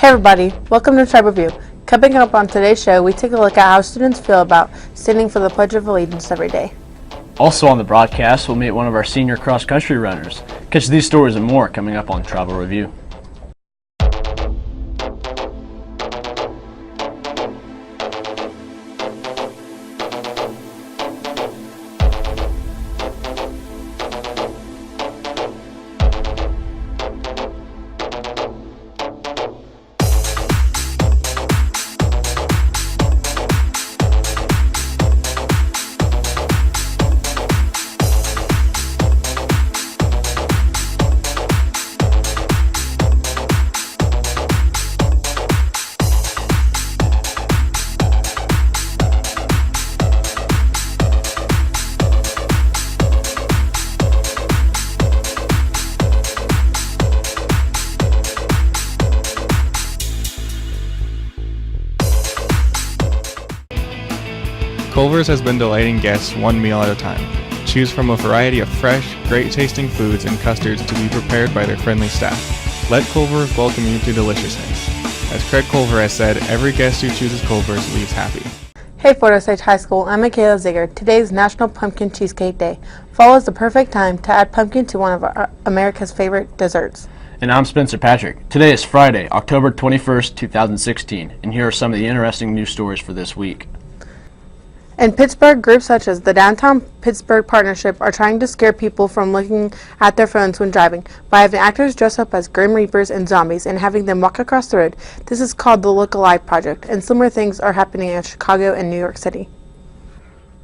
Hey everybody, welcome to Tribe Review. Coming up on today's show, we take a look at how students feel about standing for the Pledge of Allegiance every day. Also on the broadcast, we'll meet one of our senior cross-country runners. Catch these stories and more coming up on Travel Review. Culver's has been delighting guests one meal at a time. Choose from a variety of fresh, great-tasting foods and custards to be prepared by their friendly staff. Let Culver's welcome you to deliciousness. As Craig Culver has said, every guest who chooses Culver's leaves happy. Hey Fort Osage High School, I'm Michaela Ziegert. Today is National Pumpkin Cheesecake Day. Fall is the perfect time to add pumpkin to one of America's favorite desserts. And I'm Spencer Patrick. Today is Friday, October 21st, 2016, and here are some of the interesting news stories for this week. In Pittsburgh, groups such as the Downtown Pittsburgh Partnership are trying to scare people from looking at their phones when driving by having actors dress up as Grim Reapers and zombies and having them walk across the road. This is called the Look Alive Project, and similar things are happening in Chicago and New York City.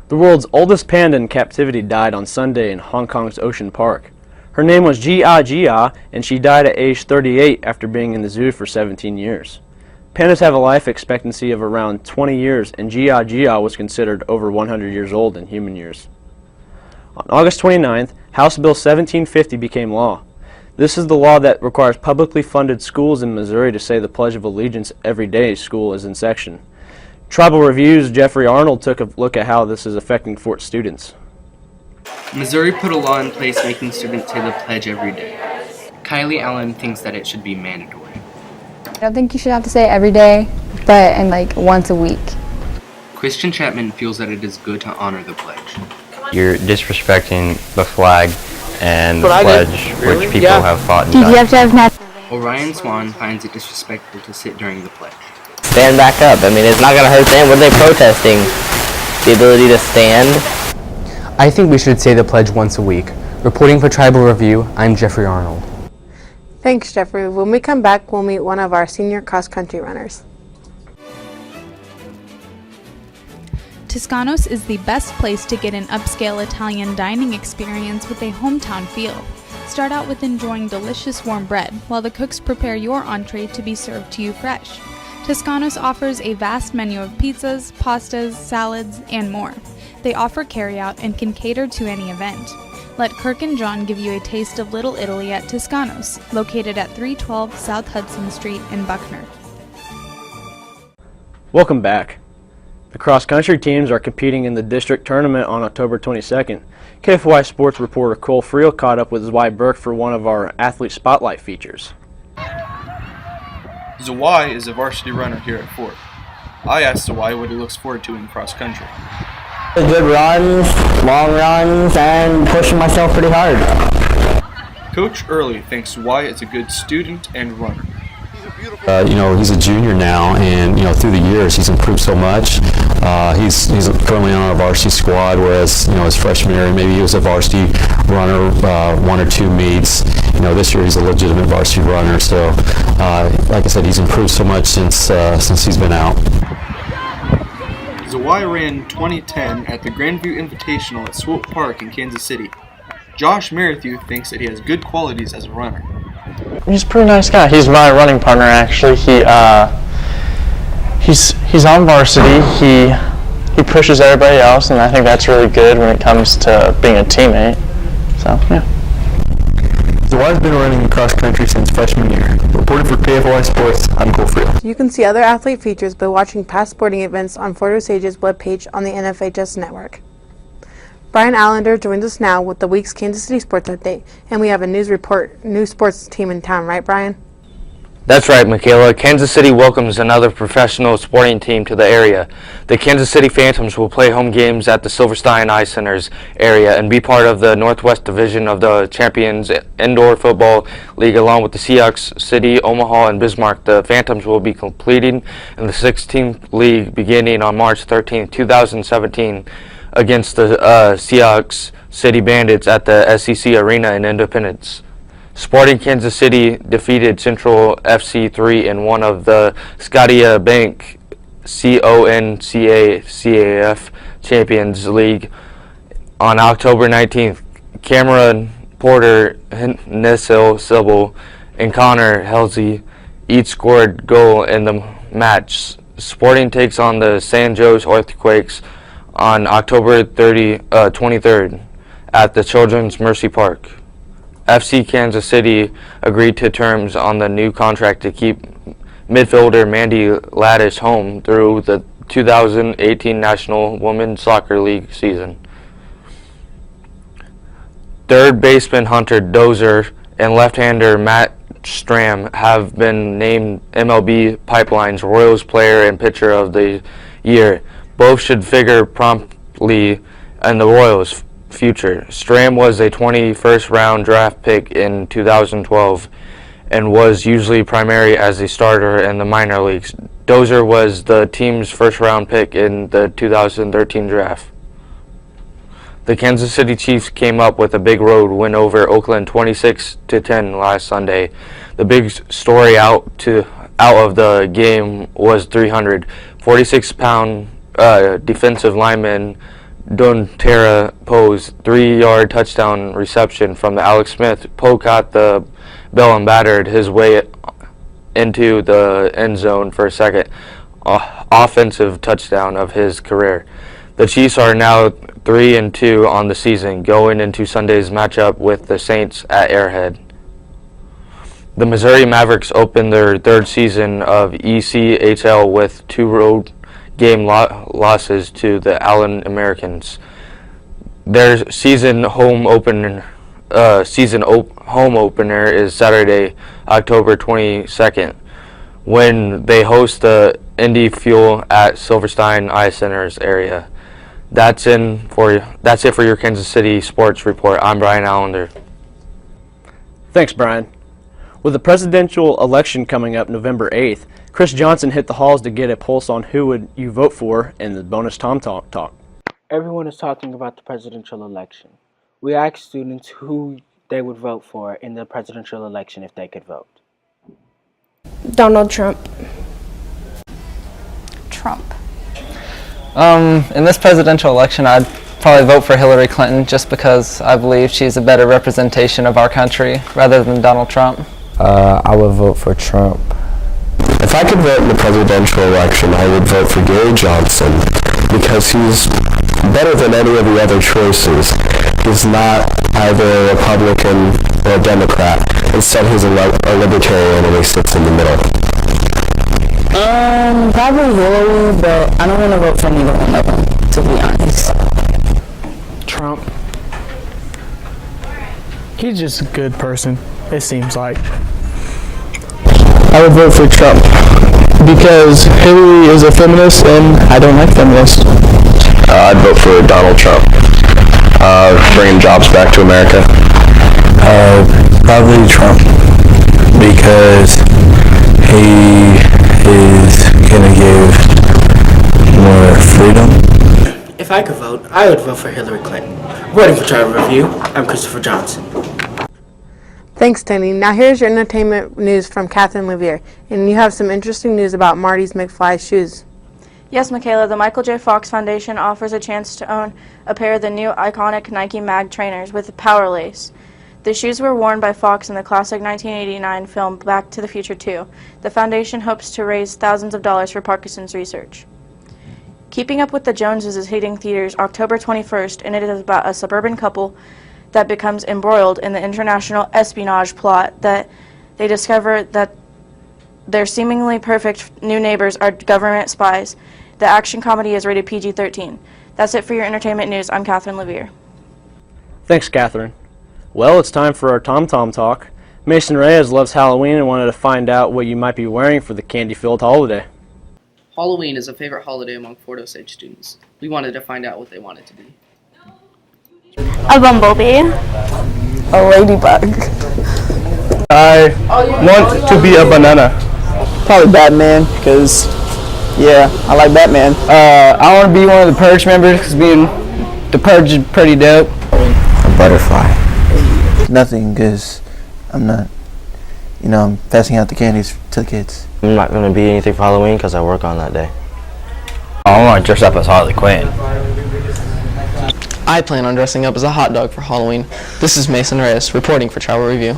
The world's oldest panda in captivity died on Sunday in Hong Kong's Ocean Park. Her name was Jia Jia, and she died at age 38 after being in the zoo for 17 years. Pandas have a life expectancy of around 20 years, and Jia Jia was considered over 100 years old in human years. On August 29th, House Bill 1750 became law. This is the law that requires publicly funded schools in Missouri to say the Pledge of Allegiance every day school is in session. Tribal Review's Jeffrey Arnold took a look at how this is affecting Fort students. Missouri put a law in place making students say the pledge every day. Kylie Allen thinks that it should be mandatory. I don't think you should have to say it every day, but once a week. Christian Chapman feels that it is good to honor the pledge. You're disrespecting the flag and the pledge, which people have fought and Did died. you have to have math? Orion Swan finds it disrespectful to sit during the pledge. Stand back up. I mean, it's not going to hurt them. What are they protesting? The ability to stand? I think we should say the pledge once a week. Reporting for Tribal Review, I'm Jeffrey Arnold. Thanks, Jeffrey. When we come back, we'll meet one of our senior cross-country runners. Toscanos is the best place to get an upscale Italian dining experience with a hometown feel. Start out with enjoying delicious warm bread while the cooks prepare your entree to be served to you fresh. Toscanos offers a vast menu of pizzas, pastas, salads, and more. They offer carryout and can cater to any event. Let Kirk and John give you a taste of Little Italy at Toscanos, located at 312 South Hudson Street in Buckner. Welcome back. The cross-country teams are competing in the district tournament on October 22nd. KFY sports reporter Cole Friel caught up with Zwei Burke for one of our Athlete Spotlight features. Zwei is a varsity runner here at Fort. I asked Zwei what he looks forward to in cross-country. Good runs, long runs, and pushing myself pretty hard. Coach Early thinks Zwei is a good student and runner. He's a junior now, and through the years he's improved so much. He's currently on our varsity squad, whereas his freshman year maybe he was a varsity runner one or two meets. This year he's a legitimate varsity runner. So, like I said, he's improved so much since he's been out. Zwei ran 2010 at the Grandview Invitational at Swope Park in Kansas City. Josh Merrithew thinks that he has good qualities as a runner. He's a pretty nice guy. He's my running partner, actually. He's on varsity. He pushes everybody else, and I think that's really good when it comes to being a teammate. So, yeah. Zwei's been running cross country since freshman year. Reporting for KFY Sports, I'm Cole Friel. You can see other athlete features by watching past sporting events on Fort Osage's webpage on the NFHS network. Brian Allender joins us now with the week's Kansas City Sports Update, and we have a news sports team in town, right, Brian? That's right, Michaela. Kansas City welcomes another professional sporting team to the area. The Kansas City Phantoms will play home games at the Silverstein Ice Centers area and be part of the Northwest Division of the Champions Indoor Football League along with the Seahawks City, Omaha, and Bismarck. The Phantoms will be competing in the 16th league beginning on March 13, 2017 against the Seahawks City Bandits at the SEC Arena in Independence. Sporting Kansas City defeated Central FC 3 in one of the Scotia Bank CONCACAF Champions League on October 19th. Cameron Porter, Nessil Sybil, and Connor Halsey each scored goal in the match. Sporting takes on the San Jose Earthquakes on October 23rd at the Children's Mercy Park. FC Kansas City agreed to terms on the new contract to keep midfielder Mandy Laddish home through the 2018 National Women's Soccer League season. Third baseman Hunter Dozier and left-hander Matt Stram have been named MLB Pipeline's Royals Player and Pitcher of the Year. Both should figure promptly in the Royals' future. Stram was a 21st round draft pick in 2012 and was usually primary as a starter in the minor leagues. Dozier was the team's first round pick in the 2013 draft. The Kansas City Chiefs came up with a big road win over Oakland 26-10 last Sunday. The big story out of the game was 346-pound defensive lineman Dontera Poe's 3-yard touchdown reception from the Alex Smith. Poe caught the ball and battered his way into the end zone for a second offensive touchdown of his career. The Chiefs are now 3-2 on the season, going into Sunday's matchup with the Saints at Arrowhead. The Missouri Mavericks opened their third season of ECHL with 2 road game losses to the Allen Americans. Their season home opener is Saturday, October 22nd, when they host the Indy Fuel at Silverstein Ice Centers area. That's it for your Kansas City Sports Report. I'm Brian Allender. Thanks, Brian. With the presidential election coming up November 8th, Chris Johnson hit the halls to get a pulse on who would you vote for in the bonus Tom Talk. Everyone is talking about the presidential election. We asked students who they would vote for in the presidential election if they could vote. Donald Trump. Trump. In this presidential election, I'd probably vote for Hillary Clinton just because I believe she's a better representation of our country rather than Donald Trump. I would vote for Trump. If I could vote in the presidential election, I would vote for Gary Johnson because he's better than any of the other choices. He's not either a Republican or a Democrat. Instead, he's a libertarian and he sits in the middle. Probably Hillary, but I don't want to vote for neither one of them, to be honest. Trump. He's just a good person, it seems like. I would vote for Trump because Hillary is a feminist and I don't like feminists. I'd vote for Donald Trump, bringing jobs back to America. Probably Trump because he is going to give more freedom. If I could vote, I would vote for Hillary Clinton. Voting for Tribal Review, I'm Christopher Johnson. Thanks, Tenny. Now here's your entertainment news from Catherine Levier. And you have some interesting news about Marty's McFly shoes. Yes, Michaela, the Michael J. Fox Foundation offers a chance to own a pair of the new iconic Nike Mag trainers with a power lace. The shoes were worn by Fox in the classic 1989 film Back to the Future 2. The foundation hopes to raise thousands of dollars for Parkinson's research. Keeping Up with the Joneses is hitting theaters October 21st, and it is about a suburban couple that becomes embroiled in the international espionage plot that they discover that their seemingly perfect new neighbors are government spies. The action comedy is rated PG-13. That's it for your entertainment news. I'm Catherine Levier. Thanks, Catherine. Well, it's time for our Tom Talk. Mason Reyes loves Halloween and wanted to find out what you might be wearing for the candy-filled holiday. Halloween is a favorite holiday among Fort Osage students. We wanted to find out what they wanted to be. A bumblebee. A ladybug. I want to be a banana. Probably Batman, because, yeah, I like Batman. I want to be one of the Purge members because being the Purge is pretty dope. A butterfly. Nothing, because I'm not, I'm passing out the candies to the kids. I'm not going to be anything for Halloween because I work on that day. I want to dress up as Harley Quinn. I plan on dressing up as a hot dog for Halloween. This is Mason Reyes, reporting for Tribal Review.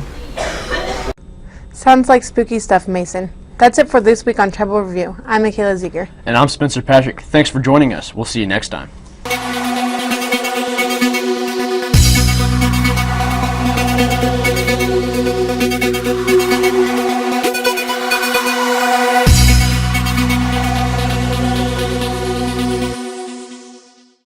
Sounds like spooky stuff, Mason. That's it for this week on Tribal Review. I'm Michaela Zieger. And I'm Spencer Patrick. Thanks for joining us. We'll see you next time.